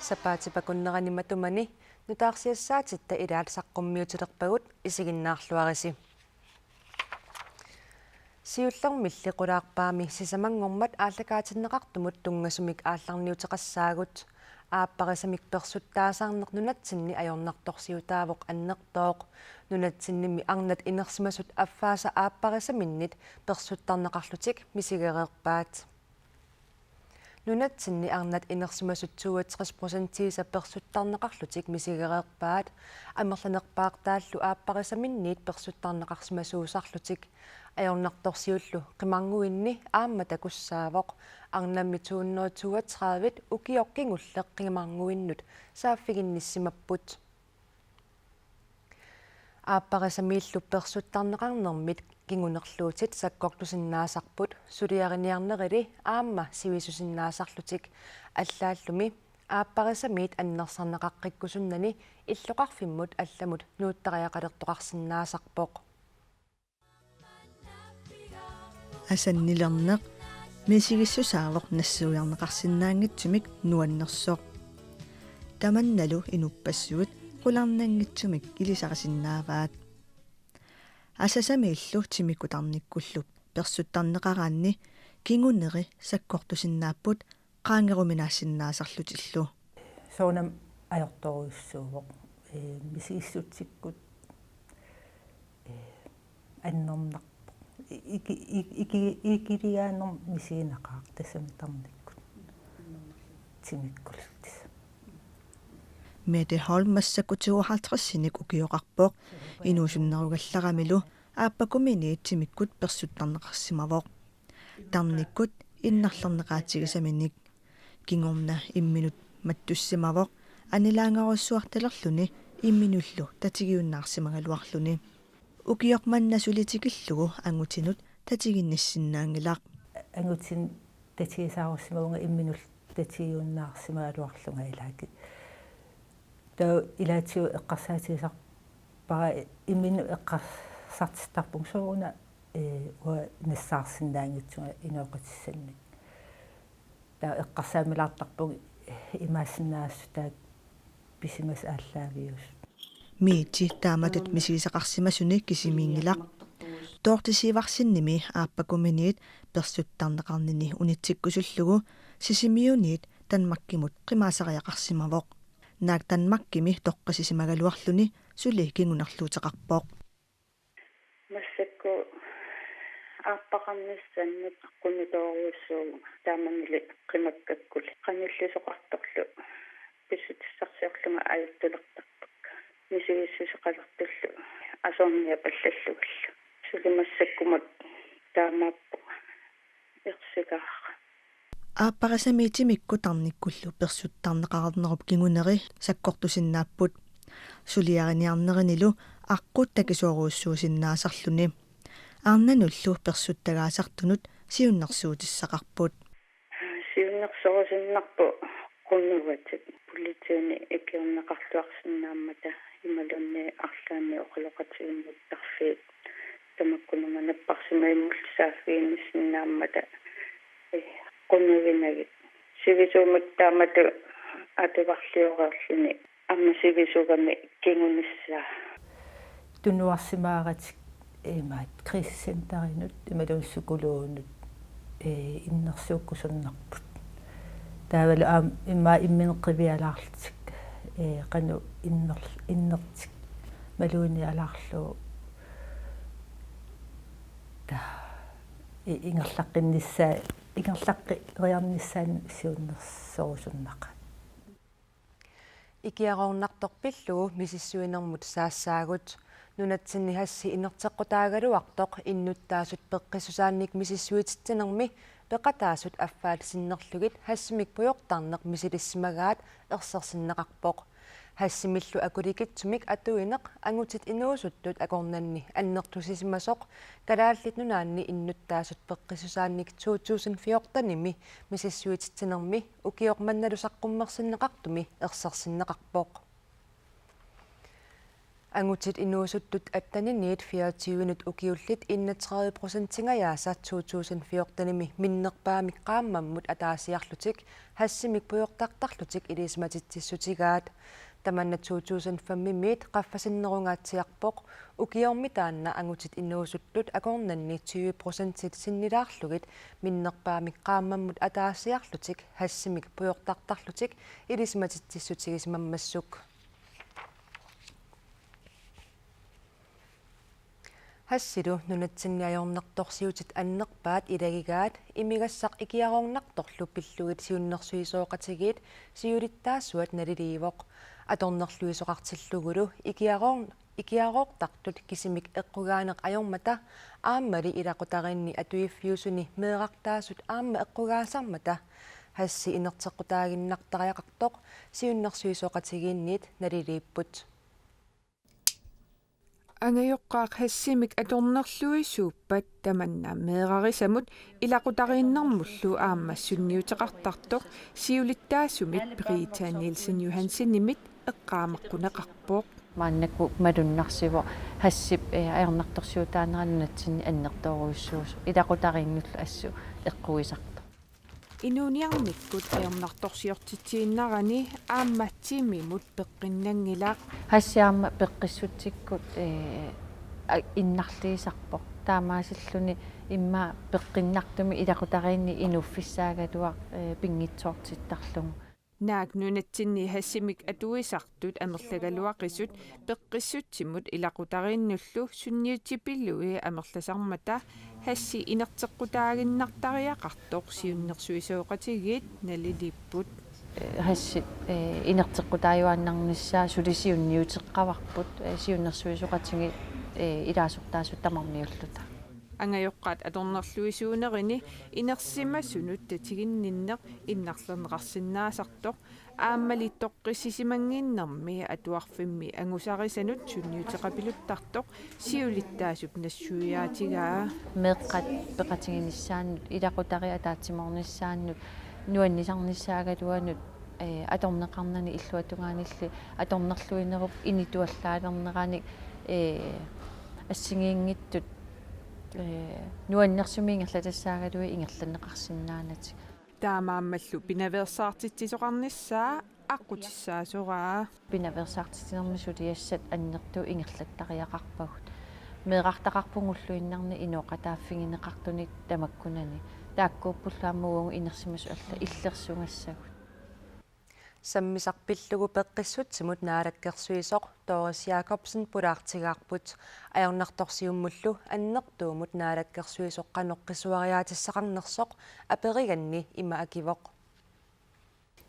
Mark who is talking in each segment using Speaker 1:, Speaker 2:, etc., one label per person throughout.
Speaker 1: сапаатипакуннерани матумани нутаарсиассаатитта илаат саққуммиутилерпагут исигиннаарлуариси сиуллермилли qulaarpaami сисамангормат ааллакаатиннеқартумут тунгасумик аалларниутеқассаагут ааппарисамик персуттаасаарнеқ нунатсинни ajornartorsiutaavoq аннертооқ нунатсинними арнат инерсимасут аффааса ааппарисаминнит персуттарнеқарлутик мисигереерпаат нунатсинни арнат инерсимасут 62% персуттарнеқарлутик мисигереерпаат амерланерпаартааллу ааппарисаминниит персуттарнеқарсимасуусарлутик ajornartorsiullu qimarnguinni aamma takussaavoq arnammi 232 ukiorkingulleq qimarnguinnut saaffiginnissimapput aapparisamiillu persuttarneqarnermit kingunerluutit sakkortusinnaasarput suliariniarnerili aamma sivisusinnaasarlutik allaallumi aapparisamiit annersarneqaqqikkusunnani illoqarfimmut allamut nuuttariaqalertoqarsinnaasarpoq
Speaker 2: асаннилернеқ мисигиссусаавоқ нассуиарнеқарсинаангитсумик нуаннерсоқ таманналу инуппассуут qulарнангитсумик илисарисиннааваат асасамииллу тимиккутарниккуллу персуттарнеқараанни кингунери саккортусиннааппут qaangerumинаассиннаасарлутиллу
Speaker 3: соонам ajortoruissuuvoq мисигиссутсиккут аннернақ ikiliaanor misiinaqaaq tassamitarnikkut timikkuluttis
Speaker 2: Mette Holm-массаккутиуахартэрсиник укиоқарпоқ инуусуннеругалларамилу ааппакумини тимиккут персуттарнеқарсимавоқ тарниккут иннарлернеқаатигисаминик кингорна имминут маттуссимавоқ анилаангоруссуарталерлүни имминуллу татигиуннаарсимагалуарлүни укиоқманнасулитикиллугу ангутинут татигиннассиннаангилаақ
Speaker 3: ангутин татигисаарусимагунга имминул татигиуннаарсимагалуарлунга илааки таа илаатиу эққарсаатигисарпара иммину эққарсартиттарпун сууна уа нассаарсиннаангитсунга инуоқатиссанник таа эққарсаамилаартарпуг имаассиннаассу таа писимас ааллаавиус
Speaker 2: миити тааматут мисигисақарсимасуни кисимиингилақ тоортисиварсинними ааппакуминиит персуттарнеқарнини унитсиккусуллугу сисимиуниит танмаккимут қимаасариақарсимавоқ наак танмаккими тоққасисимагалуарлүни сули кингунарлуутеқарпоқ
Speaker 4: массакку ааппақарниссаннут қунитооруссуу тааманнили қимаккаккул қаниллисоқарторлу писсутиссарсиорлунга аюттулертарпак мисигиссусеқалертуллу асорниа паллаллугаллу сулимассаккумат таамааппу ерсигаа
Speaker 2: ааппарасамиитимикку тарниккуллу персуттарнеқарнеруп кингунери саккортусиннааппут сулиариниарнеринилу аққут такисуоруссуусиннаасарлүни арнануллу персуттагаасартунут сиуннэрсуутиссақарпут
Speaker 4: сиуннэрсорусиннарпу qunnuvatit pulitiuni ikkiorneqarluarsinnaamata imalunni arlaanni oqaloqatiginnuttarfiit tamakkununga napparsimaimullisaafiinissinnaamata qunnuvinagit sivisuumut taamatu atuvarliuqerluni amma sivisugami kingunissaa
Speaker 3: tunuarsimaarat imaat krisisenterinut imaluussukuluunut innersuukkusunnarput таавал имма имминеққивиалаарлутик қану иннертик малуиниалаарлу та ингерлаққиннссаа ингерлаққи риарниссаан сиуннерсорусуннақа
Speaker 1: икиарорнарторпиллугу мисиссуинермут саассаагут нунатсинни хасси инертеққутаагалуартоқ иннуттаасут пеққисусаанник мисиссуититсинерми пеқатаасут аффаалисиннерлугит хассимик пуйортарнеқ мисилиссимагаат ерсерсиннеқарпоқ хассимиллу акуликитсумик атуинеқ ангутит инуусуттут акорнанни аннертусисимасоқ калааллит нунаанни иннуттаасут пеққисусаанник 2014-ними мисиссуититсинерми укиорманналусаққуммерсиннеқартуми ерсерсиннеқарпоқ Angutit inuusuttut attaniniit 24-nut ukiullit 31%-yaasa 2014-nimi minnerpaamiqqaammammut ataasiarlutik hassimik puyortartarlutik ilismatitsissutigaat tamanna 2005-miit qaffasinnерungaatsiarpoq ukiormi taanna angutit inuusuttut akornanni 20%-it sinnilaarlugit minnerpaamiqqaammammut ataasiarlutik hassimik puyortartarlutik ilismatitsissutigismammassuk Hassilu nunatsinniajornartorsiutit annerpaat ilagigaat imigassaq ikiarornartorlu pillugit siunnersuisooqatigiit siulittaassuat naliliivoq atornerluisoqartillugulu ikiaroortartut kisimik eqqugaaneq ajormata aammali ilaqutarinni atuiffiusuni meeqartaasut aamma eqqugaasarmata hassi inerteqqutaaginnartariaqartoq siunnersuisooqatigiinniit naliliipput
Speaker 5: Angayoqqaaq hassimik atornerluisuuppat tamanna meeqarisamut ilaqutariinnermullu aammassunniuteqartartoq siulittaassumit Brita Nielsen Johansen nimit eqqaameqquneqarpoq
Speaker 6: мааннакку малуннарсиво хассип аернарторсуутааneranunatsinni аннертооруйссуусу илақутарииннуллу ассу эққуисарто
Speaker 5: инуниарниккут аернарторсиортитсииннарани аамматсимимут пеққиннангилаақ
Speaker 6: хассиаама пеққиссутсиккут иннарлиисарпоқ таамаасиллуни имма пеққиннартуми илақутариинни инуффиссаагалуақ пингитсоортиттарлугу
Speaker 5: наак нунатсинни хассимик атуисартут амерлагалуақисут пеққиссутсимут илақутарииннуллу сунниутипиллуи амерласармата хасси инертеққутаагиннартариақартоқ сиуннерсуисооқатигиит налилиппут
Speaker 6: хасси инертеққутааюааннарниссаа сулисиунниутеққаварпут сиуннерсуисоқатиги илаасортаасут тамарниуллута
Speaker 5: ангаёққаат аторнерлуисуунерини инерсимассунут татигинниннеқ иннарлернеқарсинаасартоқ ааммалиттоққиссисимангиннэрми атуарфимми ангусарисанут сунниутеқапилуттартоқ сиулиттаасуп нассуяатигаа
Speaker 6: меэққат пеқатигиниссааннут илақутари атаатсиморниссааннут нуаннисарниссаагалуанут аторнеқарнани иллуатугаанилли аторнерлуинеруп инитуаллаалернераник ассигиингиттут нуаннерсумиингерлатассаагалуи ингерланеқарсинаанати
Speaker 5: таамааммаллу пинаверсаартитсисоқарниссаа аққутиссаасораа
Speaker 6: пинаверсаартитинермисулиассат аннерту ингерлаттариақарпагут меэқартақарпунгуллуиннарни инооқатааффигинеқартуник тамаккунани тааккууппуллааммугунгу инерсимасу алла иллерсунгассагут
Speaker 1: саммисарпиллугу пеққиссутсимут наалаккерсуисоқ Торис Якобсен пулаартигаарпут аернарторсиуммуллу аннертуумут наалаккерсуисоққаноққисуариаатиссақарнерсоқ апериганни има акивоқ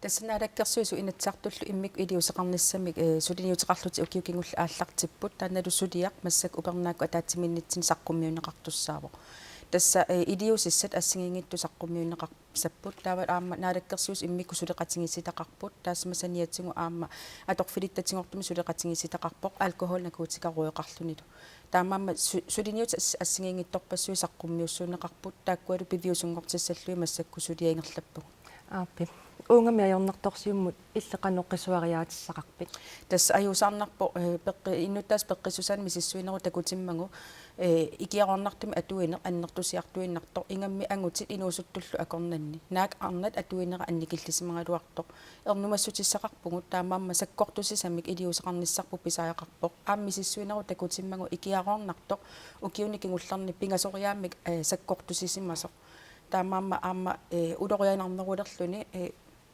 Speaker 7: тассанаалаккерсуису инатсартуллу иммик илиусеқарниссамик сулиниутеқарлути укиукингулла ааллартиппут таанналу сулиақ массак упернаакку атаатсиминнитсин саққуммиунеқартуссаавоқ тасса илиусиссат ассигингитту саққуммиунеқарсаппут таава аама наалаккерсуис иммикку сулеқатингиситақарпут таассамасаниатсигу аама аторфилиттатингортуми сулеқатингиситақарпоқ алкохол накуутикаруйоқарлунилу таамаама сулиниут ассигингитторпассуи саққуммиуссуунеқарпут тааккуалу пивиусунгортиссаллуи массакку сулиаингерлаппугу
Speaker 1: ааппи унгами аернарторсиуммут иллеқаноққисуариаатиссақарпит
Speaker 7: тасса аюусаарнарпо пеққи иннуттаас пеққиссусаан мисиссуинеру такутиммагу икиарорнартуми атуинеқ аннертусиартуиннартор ингамми ангутит инуусуттуллу акорнанни наак арнат атуинера анникиллисимагалуартоқ ернумассутиссақарпугут таамаамма саккортусисамик илиусеқарниссарпу писааяқарпоқ ааммисиссуинеру такутиммагу икиарорнартоқ укиуникингулларни пингасориаамик саккортусисимасоқ таамаамма аама улорианарнерулерлүни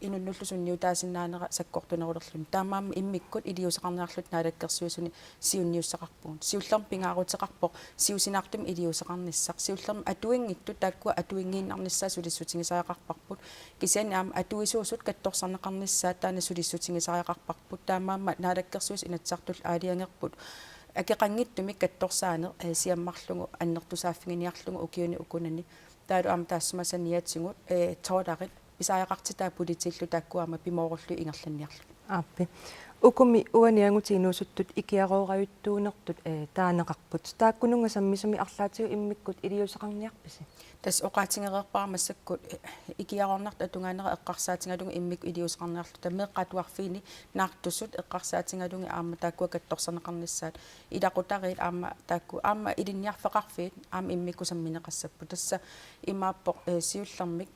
Speaker 7: инуннуллу сунниутаасиннаанера саккортунерулерлүни таамаамма иммиккут илиусеқарниарлут наалаккерсуисуни сиунниуссақарпугун сиуллерм пингаарутеқарпоқ сиусинаартум илиусеқарниссақ сиуллерм атуингитту тааккуа атуингииннарниссаа сулиссутингисариақарпарпут кисиани аама атуисуусут катторсарнеқарниссаа таана сулиссутингисариақарпарпут таамаамма наалаккерсуис инатсартул аалиангерпут акеқангиттумик катторсаане сиаммарлугу аннертусааффигиниарлугу укиуни укунани таалу аама таассамасаниатсигут тооларит писааяқартитаа политиллу тааккуама пимооруллу ингерланниарлу
Speaker 1: Aappi. Ukumi uaniangutiinuusuttut ikiaroorajuttuunertut taanaqarput. Taakkunungasammisumi arlaatiu immikkut iliusaqarniarpisi.
Speaker 7: Tas oqaatingereerparamassakku ikiarornart atungaanera eqqarsaatingalunga immik iliusaqarniarlu tameeqqaatuarfiini naartussut eqqarsaatingalunga aamma taakkua kattorsaneqarnissaat ilaqutariit aamma ilinniarfeqarfiit aamma immikkusammineqassappu tassa imaappoq siullermik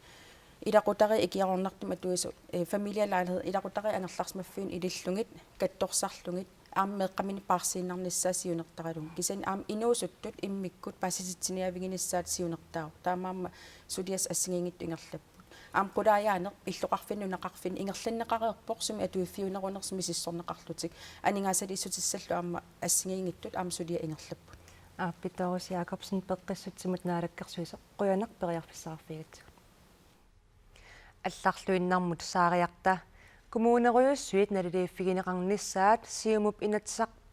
Speaker 7: ilaqutari ikiarornartum atuisu familialaalhed ilaqutari angerlarsmaffiin ilillungit kattorsarlungit aammeeqqamini paarsiinarnissaa siunertaralun kisan aam inuusuttut immikkut paasisitsiniaviginissaat siunertaaru taamaamma sulias assingingittu ingerlapput aam qulaayaaneq illoqarfinunaqarfin ingerlanneqareerpoq sumi atuiffiunerunersumi sissorneqarlutik aningaasali issutисsallu aamma assingingittut aam sulia ingerlapput
Speaker 1: Aappitorus Jakobsen peqqissutsimut naalakkersuiseq quyanarperiarfissarfigat. Алларлуиннармут саариарта коммуунеруйуссуит налилииффигинеқарнissaат сиумуп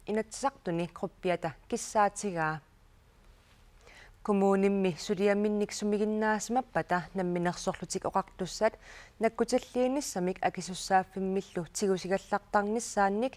Speaker 1: инатсисартуни группиата киссаатигаа коммуунимми сулиамминник сумигиннаасимаппата намминерсорлутик оқартуссат наккуталлииниссамик акисуссааффиммиллу тигусигаллартарнissaанник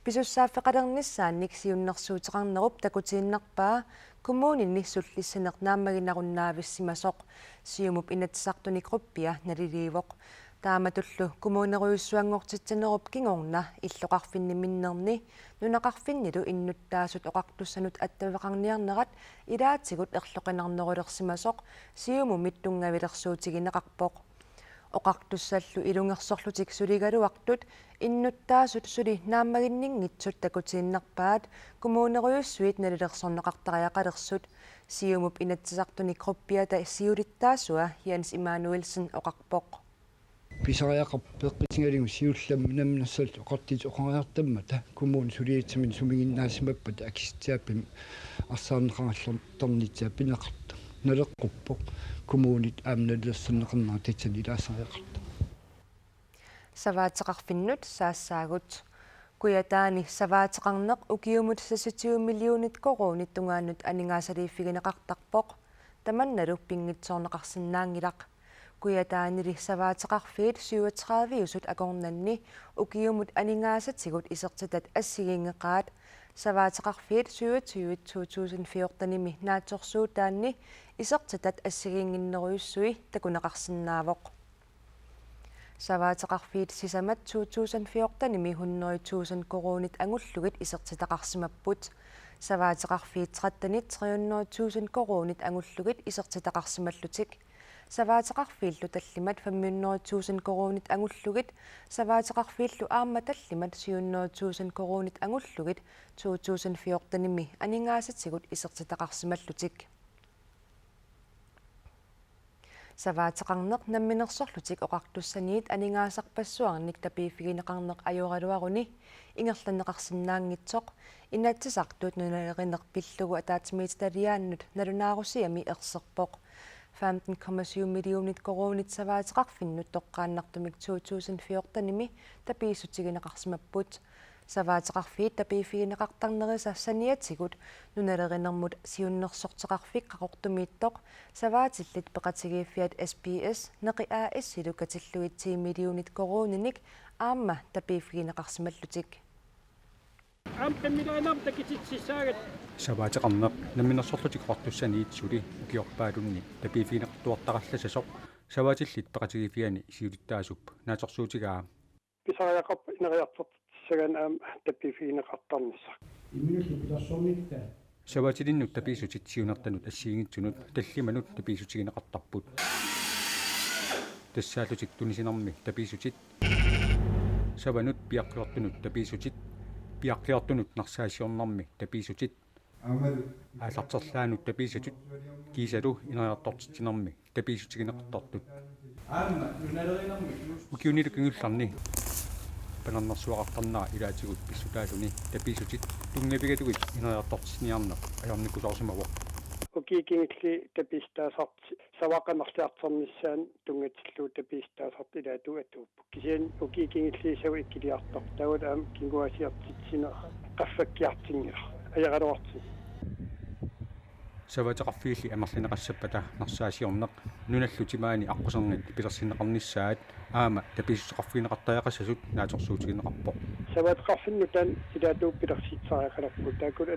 Speaker 1: писуссааффеқалернissaанник сиуннерсуутеқарнеруп такутииннарпаа коммуунинни суллиссанеқ нааммагинаруннаависсимасоқ сиумуп инатсисартуни группиа налиливоқ тааматуллу коммуунеруйуссуангортитсанеруп кингорна иллоқарфинниминнерни нунақарфиннилу иннуттаасут оқартуссанут аттавеқарниарнерат илаатигут ерлоқинарнерулерсимасоқ сиуму миттунгавилерсуутигинеқарпоқ оқартуссаллу илунгерсорлутик сулигалуартут иннуттаасут сули нааммагиннингитсут такутииннарпаат коммуунеруйуссуит налилерсорнеқартариақалерсут сиумуп инатсисартуни группиата сиулиттаасуа Янс Иммануэлсен оқарпоқ
Speaker 8: писариақарпеққитингалигу сиулламми намнерсалт оқартит оқариартаммата коммуун сулиитсамин сумигиннаасимаппата акистиаппим арсаарнеқараллерторнитсаа пинеқарта налеққуппоқ коммуунит аамналерсернеқарнаа титсанилаасариақарта
Speaker 1: саваатеқарфиннут саассаагут куятаани саваатеқарнеқ укиумут 70 миллионит коруунит тунгаанут анингаасалииффигинеқартарпоқ таманналу пингитсоорнеқарсинаангилақ куятаанили саваатеқарфиит 37 акорнанни укиумут анингаасатигут исертатат ассигингеқаат саваатеқарфиит 2014 нааторсуутаанни исертатат ассигингиннеруйуссуи такунеқарсинаавоқ саваатеқарфиит сисамат 2014 100,000 коруунит ангуллугит исертитақарсимаппут саваатеқарфиит 300,000 коруунит ангуллугит исертитақарсималлутик саваатеқарфииллу таллимат 500,000 коруунит ангуллугит саваатеқарфииллу аама таллимат 700,000 коруунит ангуллугит 2014 анингаасатигут исертитақарсималлутик саваатеқарнеқ намминерсорлутик оқартуссаниит анингаасарпассуарник тапииффигинеқарнеқ ajorалуаруни ингерланнеқарсинаангитсоқ инатсисартут нуналеринеқ пиллугу атаатимииталиааннут налунаарусиами ерсерпоқ 15,7 миллионит коруунит саваатеқарфиннут тоққааннартумик 2014 тапииссутигинеқарсимаппут саваатеқарфиит тапииффигинеқартарнериса саниатигут нуналеринермут сиуннерсортеқарфик қақортумииттоқ саваатиллит пеқатигииффиат SPS неқи AS силукатиллуит 10 миллионит коруунинник аама тапииффигинеқарсималлутик
Speaker 9: саваатеқарнеқ намминерсорлутик қортуссаниит сули укиорпаалунни тапииффигинеқартуартақалласасоқ саваатиллит пеқатигииффиани сиулиттаасуп нааторсуутигаа
Speaker 8: писариақарпа инериартор саган аам таппифигинеқартарнисса
Speaker 9: саваатилиннут тапиисутит сиунертанут ассиигитсунут таллиманут тапиисутигинеқартарпут тассаалутик тунисинерми тапиисутит саванут пиаққиортунут тапиисутит пиаққиортунут нарсаасиорнарми тапиисутит аалартерлаанут тапиисутит кисалу инериартортитинерми тапиисутигинеқартартут укиунилу кингулларни панарнерсуақартарнаа илаатигут писсутаалуни тапиисутит тунгавигалугит инериартортисниарнеқ аярниккусаарсимавоқ
Speaker 8: укикингилли тапистаасарт савақамарлиартернissaан тунгатиллуу тапистаасарт илаату атууппу кисиан укикингилли сау иккилиартор таула аам кингуасиартитсина qaffakkiartinngera ajaraloorti
Speaker 9: саватеқарфиилли амерлинеқассаппата нарсаасиорнеқ нуналлутимаани аққусернит пилерсиннеқарнissaат аама таписсуқарфинеқартаяқассасут нааторсуутигинеқарпо
Speaker 8: саватеқарфиннутан илаатуу пилерситсариақаларпут таакут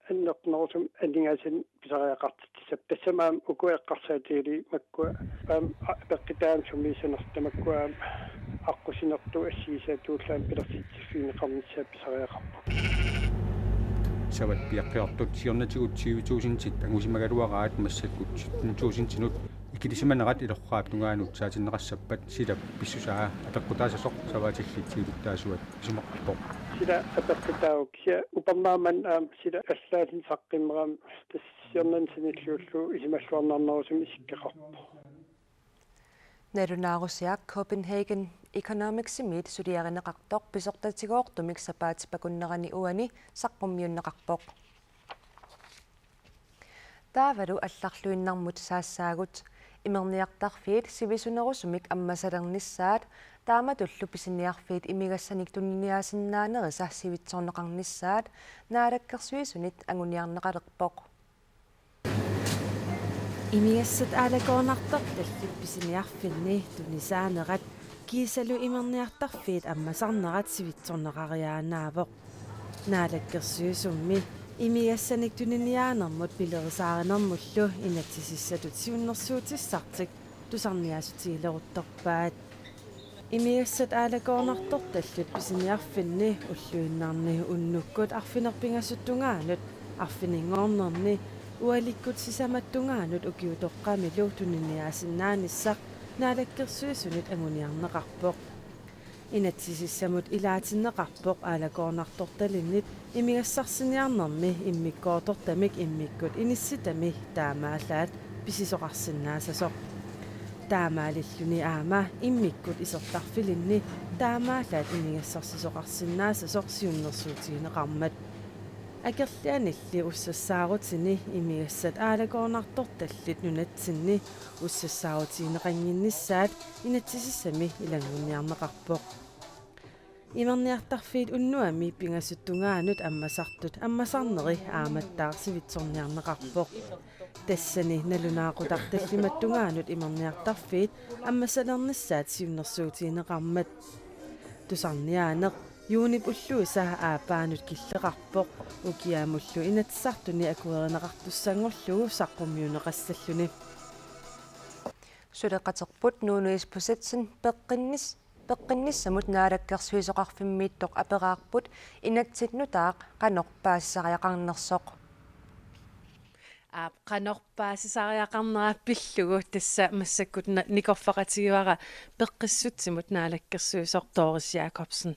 Speaker 8: аннертнерусум аннигаасин писариақартиссап тассамаам укуэққарсаатиили маккуа пеққитаан сумисанертамаккуа аққусинерту ассигисаатууллаан пилерситсиффинеқарнissaап писариақарпо
Speaker 9: сават пиаққиартут сиорнатигут 20000 ангусимагалуараат массаккут 20000 икилисиманерат илорраап тунгаанут саатиннеқассаппат сила писсусаа апеққутаасасоқ саваатиллитсиилуттаасуат исумаққарпо
Speaker 8: сила апеққутааук сия упернааман сила аллаасин саққиммерам тассиорнан синиллууллу исималлуарнаарнерусум исиккеқарпо
Speaker 1: Nerunaarusiak Copenhagen Economic Summit suliarineqartoq pisortatiguortumik sapaatipakunnerani uani saqqummiunneqarpoq. Taavalu allarluinnarmut saassaagut imerniartarfiit sivisunerusumik ammasalernissaat taamatullu pisiniarfiit imigassanik tunniniasinnaaneri sivitsorneqarnissaat naalakkersuisunit anguniarneqalerpoq.
Speaker 10: Imigassat aalakoornartar tallippisiniarfinni tunisaanerat kiisalu imerniartarfiit ammasarnerat sivitsorneqariaanaavoq naalakkersuisummi imigassanik tuniniaanermut pilerisaarenermullu inatsisissatut siunnersuutissartik tusarniasutiileruttorpaat imigassat aalakoornartor tallippisiniarfinni ulluinnaarni unnukkut arfinerpingassuttungaanut arfiningoornerni ualikkut sisamattungaanut ukiutoqqamilu tuniniaasinnaanissaq naalakkersuisunit anguniarneqarpoq inatsisissamut ilaatinneqarpoq aalakoornartortalinnit imigassarsiniarnermi immikkoortortamik immikkut inissitami taamaallaat pisisoqarsinnaasasoq taamaalilluni aama immikkut isertarfilinni taamaallaat imigassarsisoqarsinnaasasoq siunnersuutigineqarmat акерлианилли уссассаарутини имигассат аалакоорнарторtallit нунатсинни уссассаарутигинеқангиннissaат инатсисиссами илангунниарнеқарпоқ имерниартарфиит уннуами пингассуттунгаанут аммасартут аммасарнери ааматтаарсивитсорниарнеқарпоқ тассани налунаақутарталлиматтунгаанут имерниартарфиит аммасалернissaат сиуннерсуутигинеқармат тусарниаанеқ юунip уллуисаа аапаанут киллеқарпоқ укиаамуллу инатсартуни акуеринеқартуссангорлугу саққуммиунеқассаллуни
Speaker 1: сулеқатерпут нуунуиспусатсин пеққиннissamут наалаккерсуисоқарфиммииттоқ апераарпут инатситнутаақ қанорпаассариақарнерсоқ
Speaker 10: qanorpaasisariaqarnerappillugu tassa massakut nikorfaqatigivara peqqissutsimut naalakkersuisoq Doris Jacobsen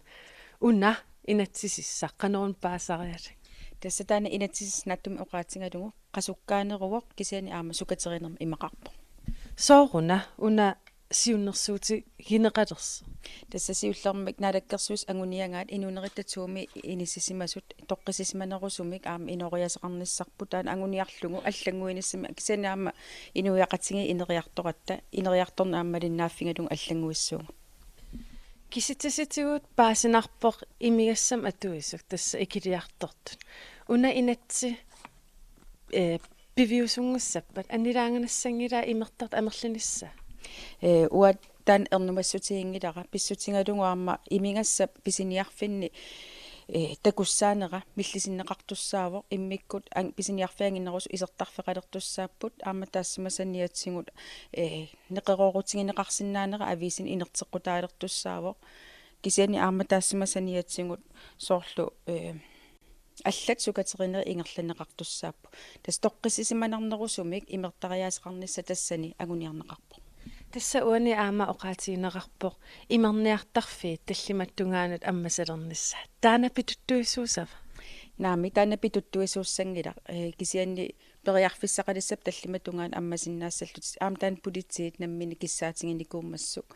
Speaker 10: unna inatsisissaq qanorun paasariat
Speaker 7: тасса таана инатсиснаттуми оqaатингалугу qasukkaaneruvoq kisiani aama sukaterinerma imaqarpo
Speaker 10: sooruna una siunnersuuti hineqalers
Speaker 7: тасса сиуллермик наалаккерсуис агуниангаат инунериттатсууми инисисимасут тоққисисиманерусумик аама инориасеқарниссарпу таана агуниарлугу аллангуиниссами кисиани аама инуяқатиги инериарторатта инериарторна аамалиннааффингалугу аллангуиссууга
Speaker 10: киситситигут паасинарпоқ имигассам атуисук тасса икилиартортут уна инатси пивиусунгуссаппат аннилаанганассангила имертарт амерлинисса
Speaker 7: уат тан эрнумассутигингилара писсутингалугу аама имигасса писиниарфинни такуссаанера миллисиннеқартуссаавоқ иммиккут писиниарфиангиннерус исертарфеқалертуссааппут аама таассимасаниатсигут неқероорутигинеқарсинаанера ависин инерцеққутаалертуссаавоқ кисиани аама таассимасаниатсигут соорлу аллат сукатеринери ингерланеқартуссааппу тас тоққисисиманарнерусумик имертариаасеқарнисса тассани агуниарнеқарпо
Speaker 10: тасса уани аама оqaатигинеқарпоқ имерниартарфиит таллиматтунгаанут аммасалернisса таана питуттуиссуусава
Speaker 7: наами таана питуттуиссууссангила кисианни периарфиссақалиссап таллиматтунгаан аммасиннаассаллут аама таан политиит наммини киссаатингиникуумассук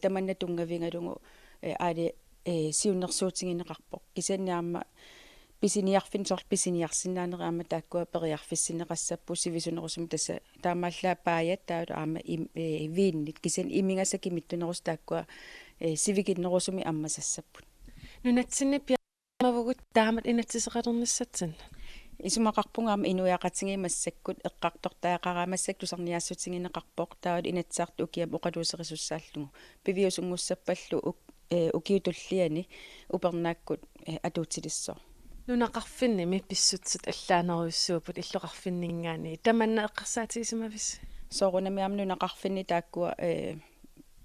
Speaker 7: таманна тунгавингалугу аали сиуннерсуутингинеқарпоқ кисианни аама писиниарфин сорл писиниарсинаанери аама тааккуа периарфиссинеқассаппу сивисунерусум тасса таамааллаа пааят таала аама вииннит кисиан имингасаки миттунерус тааккуа сивикиннерусуми аммасассаппут
Speaker 10: нунатсинни пиамавгут таамат инатсисеқалерниссатсин
Speaker 7: исумақарпунгаама инуяақатингимассаккут эққартортаақараамассак тусарниаассутингинеқарпоқ таавал инатсаарту укиам оқалуусерисуссааллугу пивиусунгуссаппаллу укиутуллиани упернааккут атуутилиссоо
Speaker 10: нунақарфинними писсутсут аллаанеруйуссуупут иллоқарфиннингаани таманна эққарсаатигисимавис
Speaker 7: соорунамиармну нақарфинни тааккуа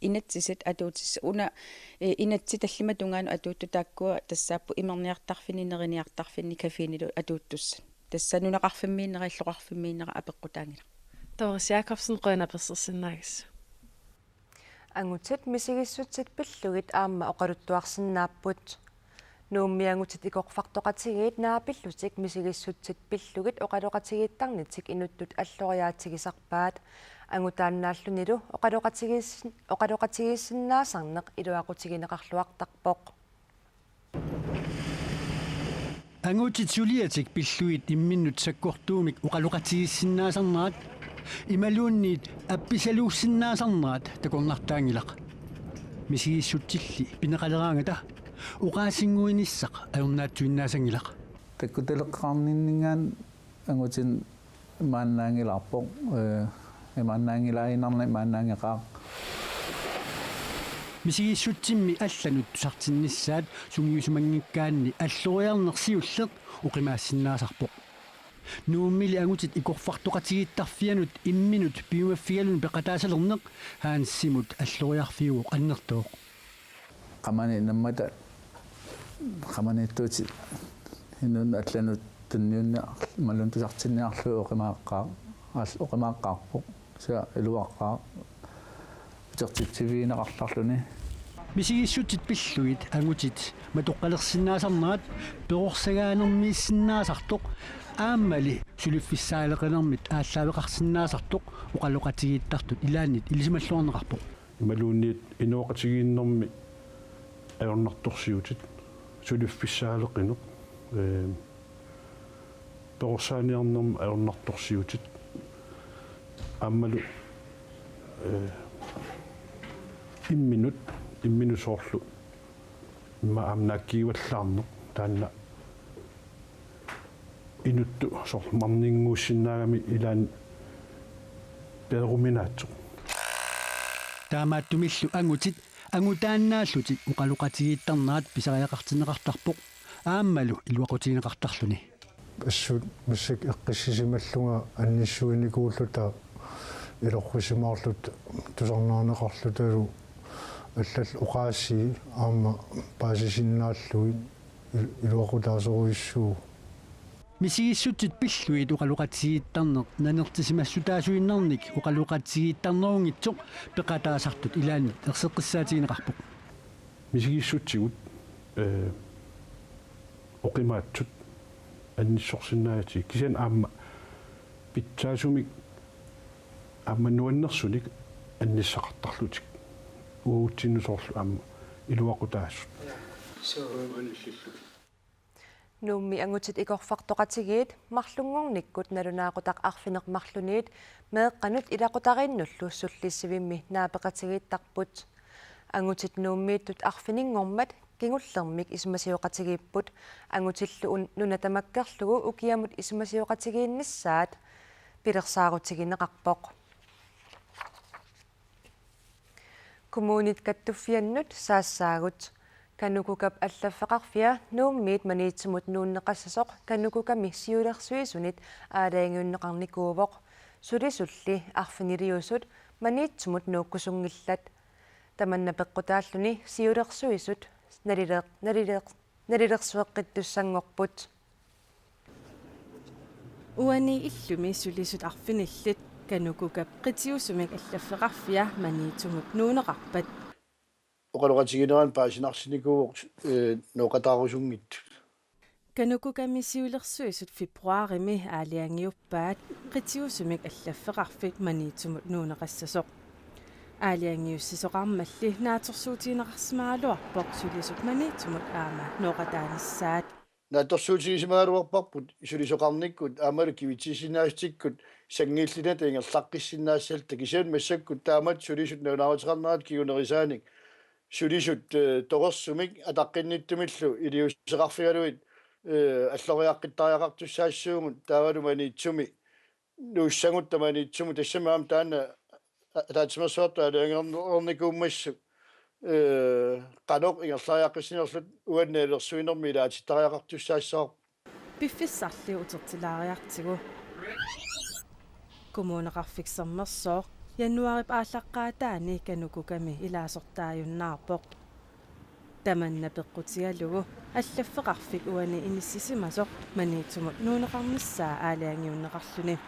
Speaker 7: инатсисат атуутис уна инатси таллима тунгаану атуутту тааккуа тассааппу имерниартарфиннинериниартарфинни кафеинилу атууттусса тассану нақарфиммииннера иллоқарфиммииннера апеққутаангила
Speaker 10: Doris Jakobsen Rønner Persissinnags
Speaker 1: ангутит мисигиссутсит пиллугит аама оқалуттуарсинааппут нууммиангутит икорфартоқатигиит наапиллутик мисигиссутсит пиллугит оқалоқатигииттарнитик инуттут аллориаатигисарпаат ангутааннааллунилу оқалоқатигииссиннаасарнеқ илуақутигинеқарлуартарпоқ
Speaker 11: ангутит сулиатик пиллуит имминнут саккортуумик оқалоқатигиссиннаасарнаат ималуунниит апписалууссиннаасарнаат такорнартаангилақ мисигиссутсилли пинеқалераангата уqaasinnguinissaq ajornaatsuinnaasangilaq
Speaker 12: таккутелеққарниннингаан ангутин мааннаангиларпоқ имааннаангилаинарна мааннаангеқаа
Speaker 11: мисигиссутсимми алланут тусартиннissaат сунгиусумангиккаанни аллориарнерсиуллеқ уқимаассиннаасарпоқ нууммили ангутит икорфартоқатигииттарфианут имминут пиумаффигалун пеқатаасалернеқ хаанассимут аллориарфиуоқ аннертоқ
Speaker 12: qamani nammata qamanittuuti hinun allanut tunniunna maluntusartinniarlu oqimaaqqa oqimaaqqaarpoq sa iluaqqaa utertittiviineqarlarluni
Speaker 11: мисигиссутит пиллуит ангутит матоққалерсиннаасарнаат пеқорсагааnermiissinnaasartoq ааммали сулиффиссаалеқинермит ааллаавеқарсиннаасартоқ оқалоқатигииттартут илааннит илисималлуарнеқарпоқ
Speaker 13: ималуунниит инуоқатигииннэрми аёрнарторсиутит сулиффиссаалеқинеқ пеқорсааниарнерми аёрнарторсиутит ааммалу имминусоорлу имма аамнааккииваллаарнеқ таанна инутту сор марнингууссиннаагами илаан перуминаатсо
Speaker 11: таамааттумиллу ангутит ангутааннааллутит уқалоқатигииттарнаат писариақартинеқартарпоқ ааммалу илуақутигинеқартарлуни
Speaker 14: ассут массак эққиссисималлунга анниссуиникууллута илоррисимаарлут тусарнаарнеқарлуталу аллал уқааси аама паасисиннааллуи илуақутаасоруиссуу
Speaker 11: мисигиссутит пиллуит уқалоқатигииттарнеқ нанертисимассутаасуиннарник уқалоқатигииттарнерунгитсоқ пеқатаасартут илаанни ерсеққиссаатигинеқарпоқ
Speaker 13: мисигиссутсигут оқимаатсут анниссорсиннаати кисиан аама питсаасумик ааммануаннерсуник анниссақартарлутик уутсиннусоорлу аама илуақутаассут
Speaker 1: нуумми ангутит икорфартоқатигиит марлунгорниккут налунаақутақ арфинеқ марлуниит меэққанут илақутариннуллу суллиссивимми наапеқатигииттарпут ангутит нууммииттут арфинингормат кингуллермик исумасиоқатигииппут ангутиллу нунатамаккерлугу укиамут исумасиоқатигииннссаат пилерсаарутигинеқарпоқ коммунит каттуффианнут саассаагут канукукап аллаффеқарфиа нууммиит маниитсумут нууннеқассасоқ канукуками сиулерсуисунит аалаангиуннеқарникуувоқ сулисулли арфинилиусут маниитсумут нууккусунгиллат таманна пеққутааллуни сиулерсуисут налилерсуэққиттуссангорпут
Speaker 10: уани иллуми сулисут арфиниллит канукукап қитиусумик аллаффеқарфиа маниитсумут нуунеқарпат
Speaker 15: оқалоқатигинеран паасинарсиникууоқ ноқатаарусунгит
Speaker 10: канукукамисиулерсуисут фебруарими аалиангиуппаат қитиусумик аллаффеқарфик маниитсумут нуунеқассасоқ аалиангиуссисоқармалли нааторсуутиинеқарсимаалуарпоқ сулисут маниитсумут аама ноқатааниссаат
Speaker 15: нааторсуутигисимаалуарпарпут сулисоқарниккут аамалу кивитсисинаастиккут сангииллината ингерлаққиссинаасалта кисиан массаккут таамат сулисут нунаарутернерат кигунерисааник сулисут торерсумик атаққинниттумиллу илиуссеқарфигалуит аллориаққиттариақартуссаассуугут таавалуманиитсуми нууссангуттаманиитсуму тассамаам таана атаатимерсуарту алиангерникууммассу qanoq ingerlariaqqissinерlут уаннаалерсуинерми илаатиттариақартуссаассаа
Speaker 10: пиффиссарли утерtilариартигу коммунеқарфиксермерсоо януарип ааллаққаатаани канукуками илаасортааюннаарпоқ таманна пеққутигалугу аллаффеқарфик уани имиссисимасоқ маниитсумут нуунеқарниссаа аалиангиуннеқарлүни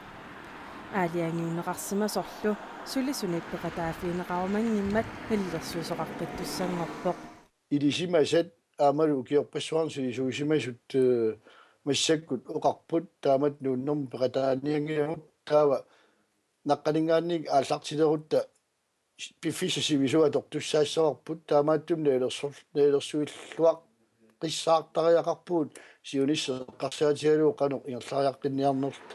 Speaker 10: аалиангиуннеқарсимасорлу сулисунит пеқатаафиинеқарумангиммат хиллерсуусоқарпиттуссангорпоқ
Speaker 15: илисимасат аамалу укиорпассуарн сулисуисимасут массаккут оқарпут таамат нууннэрми пеқатааниангиамут таава наққалингаанник ааллартилерутта пиффисасивисуа тортуссаассаварпут таамааттум неелерсуиллуақ қиссаартариақарпуут сиуниссеқарсаатигалуу қанеқ ингерлариаққинниарнерт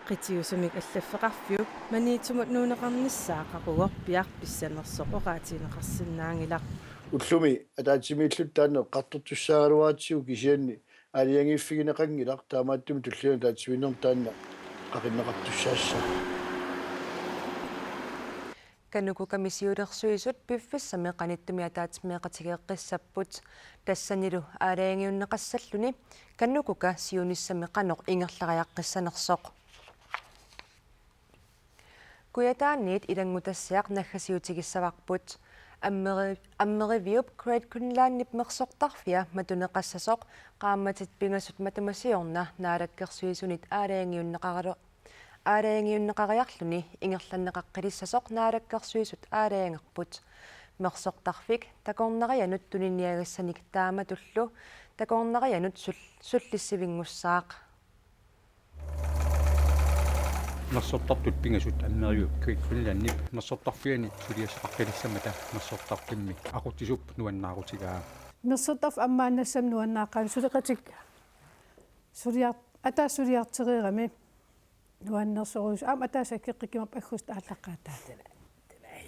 Speaker 10: qitiusumik allafeqarfiuk maniitsumut nuuneqarnissaa qaquor piar pissanersoq oqaatiineqarsinnaangilaq
Speaker 15: уллуми атаатсимииллут таанне қартортуссаагалуаатсиу кисианни алиангиффигинеқангилақ таамааттум туллиуна таатсивиннер таанна қақиннеқартуссаасса
Speaker 1: кануку комиссиулерсуисут пиффиссами qanittumi ataatmeeqatigeeqqissapпут тассанилу аалаангиуннеқассаллуни каннукука сиуниссами qanoq ингерлариаққиссанерсоқ куятааниит илангутассиақ наггасиутигиссаварпут аммеривиуп крейд кунлааннип мерсортарфиа матунеқассасоқ qaammatit pingasut matumasiorna naalakkersuisунит аалаангиуннеқариарлүни ингерланнеқаққилиссасоқ наалаккерсуисут аалаангерпут мерсортарфик такорнарианут туниниагассаник тааматуллу такорнарианут суллиссивингуссаақ
Speaker 9: нассортартут пингасут аммериуп квиккулланнип нассортарфиани сулиассақаққилиссамата нассортарфимми ақутисуп нуаннаарутигаа
Speaker 16: мерсортарф аммаанассам нуаннааққан сулеқатик атаасулиартерерами нуаннерсоруус атаасаккеққикимап аггуст ааллаққаатаатала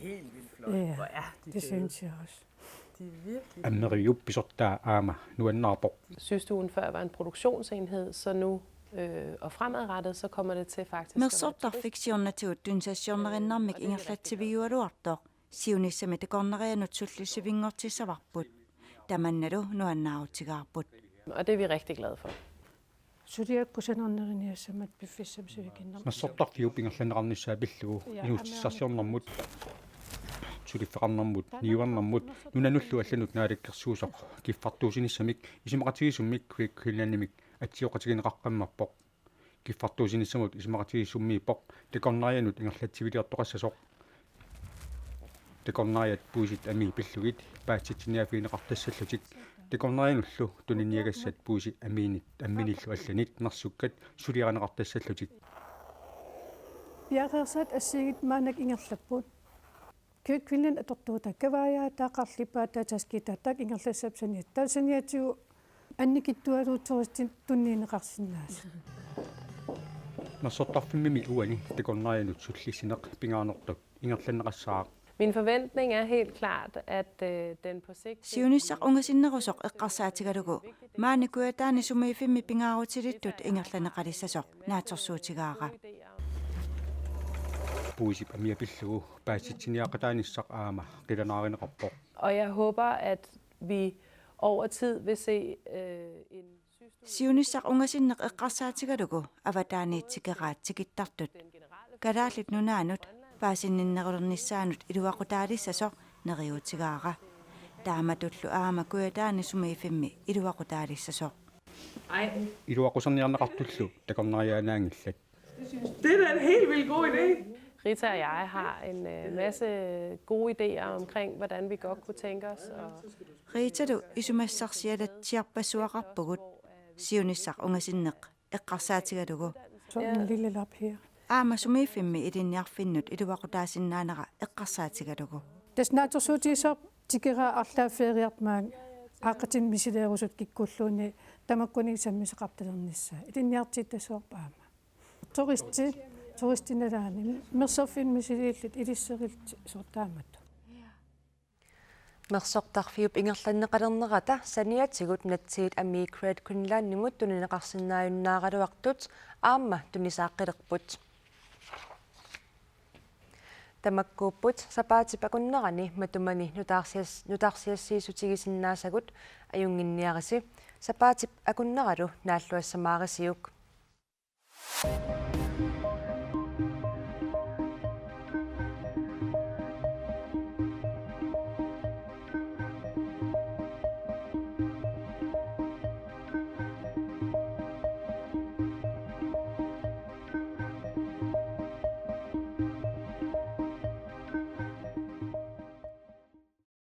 Speaker 16: helt vildt flot. Hvor er det synes jeg også. De er virkelig.
Speaker 9: Ammerio bisorta ama nuannaarpoq.
Speaker 17: Systuen før var en produktionsenhed, så nu og fremadrettet så kommer det til faktisk.
Speaker 2: Mersortarfiksionna tuuttunsassiornerinnarmik ingerlatsiviualuartoq siunissamit kornerianut sullissivingortissavarput tamannalu nuannaarutigaarput.
Speaker 17: Og det er vi rigtig glade for.
Speaker 16: Suliakkusanorneriniassamat piffissapsivikinnar.
Speaker 9: Mersortarfiup ingerlannerarnissaa pillugu inuutissarsiornermut suliffeqarnermut niuarnermut nunanullu allanut naalikkersuusoq kiffartuusinissamik isimaqatigissummik kvikkuillanimik атсиоқатигинеқаққаммарпоқ киффартуусинissамут исимақатигиссуммииппоқ текорнарианут ингерлатсивилиартоқассасоқ текорнариат пуусит ами пиллугит паатситсиниафиинеқартассаллутик текорнариануллу туниниагассат пуусит амиинит амминиллу алланит нарсуккат сулиаранеқартассаллутик
Speaker 16: пиареерсаат ассигит маанак ингерлаппут квиллин атортуута каваая таақарлипаата таскитаатак ингерлассапсани таусаниатигу анникиттуалуутсористин тунниинеқарсинаас
Speaker 9: насоттарфимми уани текорнарианут суллиссинеқ пингаанертак ингерланнеқассаа.
Speaker 17: Min forventning er helt klart at den på sigt
Speaker 2: siunissaq ungasinnerusoq eqqarsaatigalugu maanikuyataani sumiifimmi pingaarutilittut ingerlaneqalissasoq naatorsuutigaara
Speaker 9: puisip amia pillugu paatsitsiniaqataanissaq aama qilanaarinеqarpoq.
Speaker 17: Og jeg håber at vi over tid vil se en
Speaker 2: siunissaq ungasinneq eqqarsaatigalugu avataaniitsikeraatsikittartut kalaallit nunaanut paasinninnerulernissaanut iluaqutaalисsasoq neriutigaara taamatullu aama kuyataani sumiifimmi iluaqutaalисsasoq
Speaker 9: iluaqusarniarneqartullu takornariaanaangillat.
Speaker 17: Det er en helt vildt god idé. Rita og jeg har en masse gode idéer omkring hvordan vi godt kunne tænke os
Speaker 2: Rita du isumassarsialatsiarpassuaqarpugut siunissaq ungasinneq eqqarsaatigalugu
Speaker 16: sådan en lille lap her.
Speaker 2: Aama sumiifimmi ilinniarfinnut iluaqutaasinnaanera eqqarsaatigalugu
Speaker 16: tasnaatorsuutiisaq tikera arlaaffeeriartmaang aaqatin misileerusut kikkulluuni tamakkuni sammiseqartalernissa ilinniartiittasuarpaama turistinalaani merserfin misiliillit ilisserilti sortaamattu
Speaker 1: мерсортарфиуп ингерланнеқалернерата саниатигут натсиит амми кред кунлааннимут тунинеқарсиннааюннаагалуартут аама тунисааққилерпут тамаккууппут сапаатипакуннерани матумани нутаарсиассиисутигисиннаасагут аюнгинниариси сапаатип акуннералу нааллуассамаарисиук